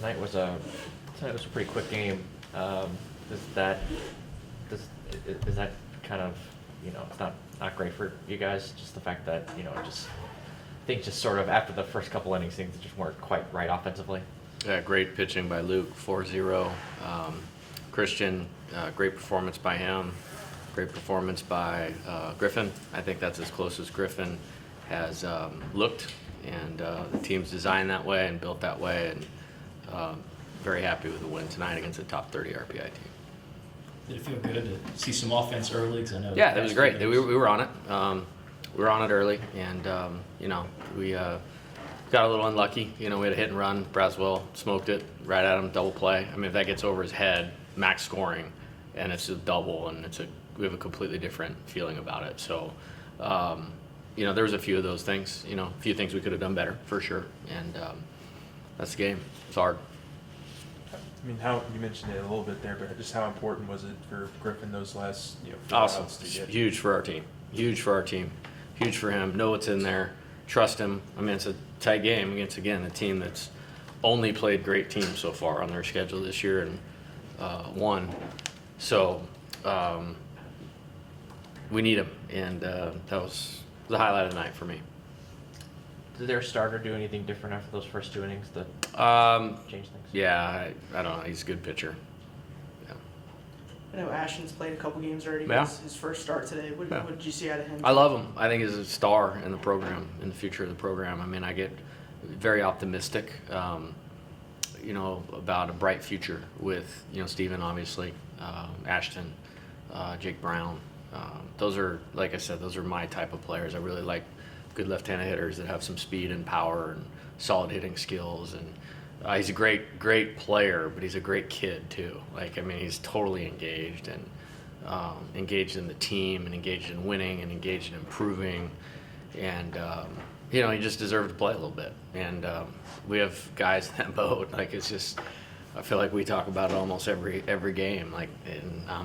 Tonight was a pretty quick game. Is that kind of, it's not great for you guys? Just the fact that things just sort of after the first couple innings, things just weren't quite right offensively. Yeah, great pitching by Luke, 4-0. Christian, great performance by him. Great performance by Griffin. I think that's as close as Griffin has looked, and the team's designed that way and built that way, and very happy with the win tonight against a top 30 RPI team. Did it feel good to see some offense early? 'Cause I know Yeah, it was great. We were on it. We were on it early, and we got a little unlucky. We had a hit and run. Braswell smoked it right at him, double play. I mean, if that gets over his head, max scoring, and it's a double, and we have a completely different feeling about it. So, there was a few of those things. A few things we could have done better for sure, and that's the game. It's hard. I mean, how you mentioned it a little bit there, but just how important was it for Griffin those last few Awesome. outs to get? Huge for our team. Huge for our team. Huge for him. Know what's in there. Trust him. I mean, it's a tight game against, again, a team that's only played great teams so far on their schedule this year and won. So we need him, and that was the highlight of the night for me. Did their starter do anything different after those first two innings that changed things? Yeah, I don't know. He's a good pitcher. Yeah. I know Ashton's played a couple games already. Yeah. His first start today. What did you see out of him? I love him. I think he's a star in the program, in the future of the program. I mean, I get very optimistic, about a bright future with, Steven, obviously, Ashton, Jake Brown. Those are, like I said, those are my type of players. I really like good left-handed hitters that have some speed and power and solid hitting skills. And he's a great player, but he's a great kid too. He's totally engaged and engaged in the team and engaged in winning and engaged in improving. And, he just deserved to play a little bit. And we have guys in that boat. I feel like we talk about it almost every game. And I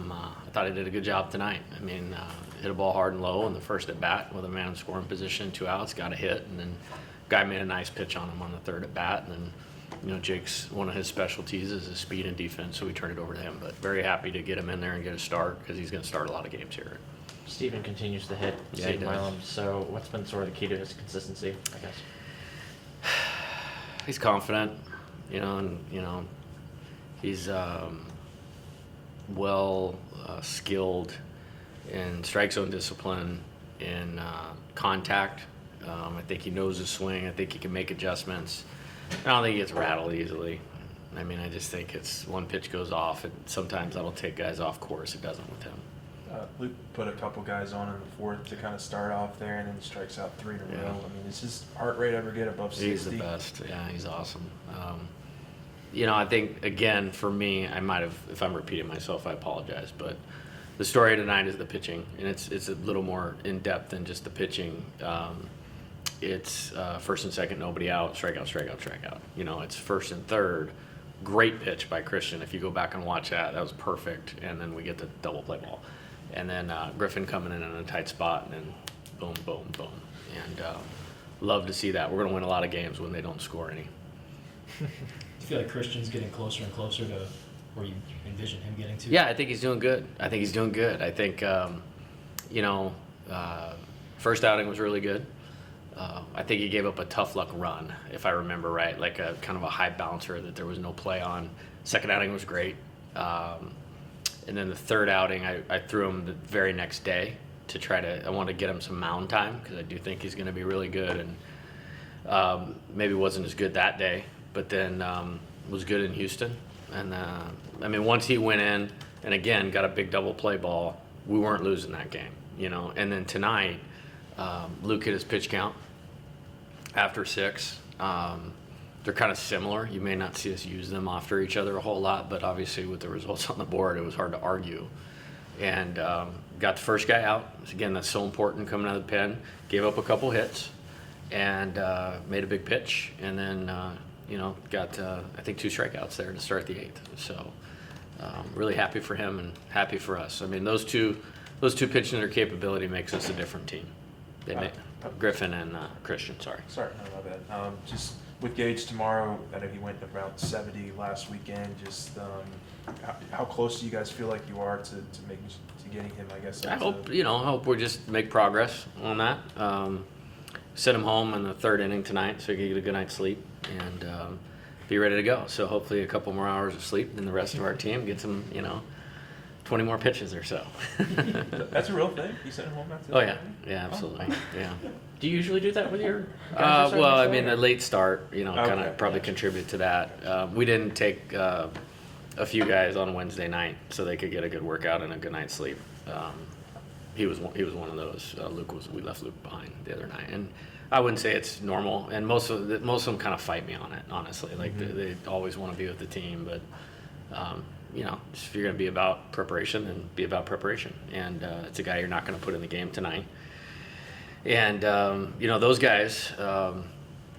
thought he did a good job tonight. I mean, hit a ball hard and low in the first at bat with a man in scoring position, 2 outs, got a hit, and then guy made a nice pitch on him on the third at bat. And then, Jake's one of his specialties is his speed and defense, so we turned it over to him. But very happy to get him in there and get a start because he's going to start a lot of games here. Steven continues to hit Yeah, he St. does. Milam. So what's been sort of the key to his consistency, I guess? He's confident, he's well skilled in strike zone discipline, in contact. I think he knows his swing. I think he can make adjustments. I don't think he gets rattled easily. I mean, I just think it's one pitch goes off, and sometimes that'll take guys off course. It doesn't with him. Luke put a couple guys on in the fourth to kind of start off there, and then strikes out 3 in a Yeah. row. I mean, does his heart rate ever get above 60? He's the best. Yeah, he's awesome. I think, again, for me, I might have, if I'm repeating myself, I apologize, but the story of tonight is the pitching, and it's a little more in-depth than just the pitching. It's first and second, nobody out, strikeout, strikeout, strikeout. It's first and third. Great pitch by Christian. If you go back and watch that was perfect, and then we get the double play ball. And then Griffin coming in a tight spot, and then boom, boom, boom. And love to see that. We're going to win a lot of games when they don't score any. Do you feel like Christian's getting closer and closer to where you envision him getting to? Yeah, I think he's doing good. I think, first outing was really good. I think he gave up a tough luck run, if I remember right, like a kind of a high bouncer that there was no play on. Second outing was great. And then the third outing, I threw him the very next day I want to get him some mound time because I do think he's going to be really good. And maybe wasn't as good that day, but then was good in Houston. And once he went in and again got a big double play ball, we weren't losing that game, And then tonight, Luke hit his pitch count after 6. They're kind of similar. You may not see us use them after each other a whole lot, but obviously with the results on the board, it was hard to argue. And got the first guy out. Again, that's so important coming out of the pen. Gave up a couple hits and made a big pitch. And then, got, I think, 2 strikeouts there to start the 8th. So really happy for him and happy for us. I mean, those two pitching their capability makes us a different team. They make Griffin and Christian, sorry. Sorry, no, my bad. Just with Gage tomorrow, I know he went about 70 last weekend. Just how close do you guys feel like you are to getting him? I guess. I hope I hope we just make progress on that. Send him home in the third inning tonight so he can get a good night's sleep and be ready to go. So hopefully a couple more hours of sleep, and the rest of our team gets him 20 more pitches or so. That's a real thing. You sent him home after. Oh yeah, absolutely, yeah. Do you usually do that with your guys? Well, I mean, the late start, kind Okay, of probably gotcha. contribute to that. We didn't take a few guys on Wednesday night so they could get a good workout and a good night's sleep. He was one of those. We left Luke behind the other night, and I wouldn't say it's normal. And most of them kind of fight me on it, honestly. Like they always want to be with the team, but if you're going to be about preparation, then be about preparation. And it's a guy you're not going to put in the game tonight. And those guys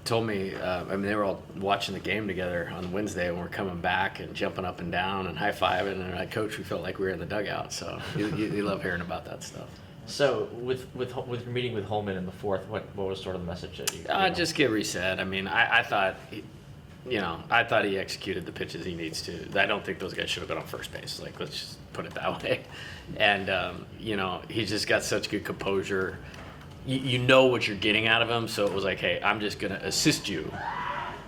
told me. They were all watching the game together on Wednesday, and we're coming back and jumping up and down and high fiving. And they're like, "Coach, we felt like we were in the dugout." So you love hearing about that stuff. So with your meeting with Holman in the fourth, what was sort of the message that you? Just get reset. I mean, I thought, I thought he executed the pitches he needs to. I don't think those guys should have been on first base. Like, let's just put it that way. And he's just got such good composure. You know what you're getting out of him. So it was like, hey, I'm just gonna assist you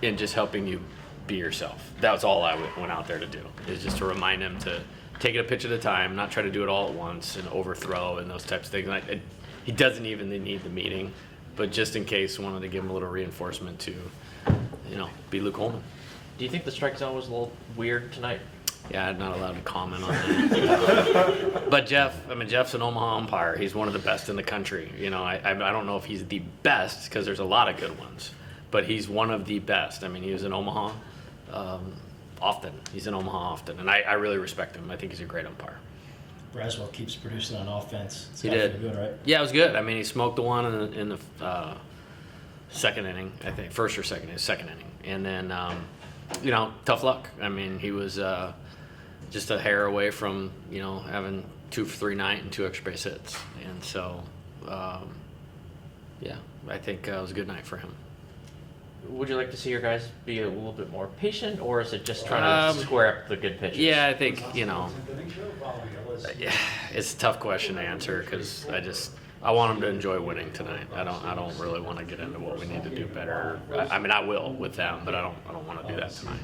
in just helping you be yourself. That was all I went out there to do. Is just to remind him to take it a pitch at a time, not try to do it all at once and overthrow and those types of things. He doesn't even need the meeting, but just in case, wanted to give him a little reinforcement to, be Luke Holman. Do you think the strike zone was a little weird tonight? Yeah, I'm not allowed to comment on that. But Jeff's an Omaha umpire. He's one of the best in the country. I don't know if he's the best because there's a lot of good ones, but he's one of the best. I mean, he was in Omaha often. He's in Omaha often, and I really respect him. I think he's a great umpire. Braswell keeps producing on offense. It's He gotta did. feel good, right? Yeah, it was good. I mean, he smoked the one in the second inning, I think, first or second inning, and then tough luck. I mean, he was just a hair away from having 2 for 3 night and 2 extra base hits, and so I think it was a good night for him. Would you like to see your guys be a little bit more patient, or is it just trying to square up the good pitches? Yeah, I think it's a tough question to answer because I want them to enjoy winning tonight. I don't really want to get into what we need to do better. I mean, I will with them, but I don't want to do that tonight.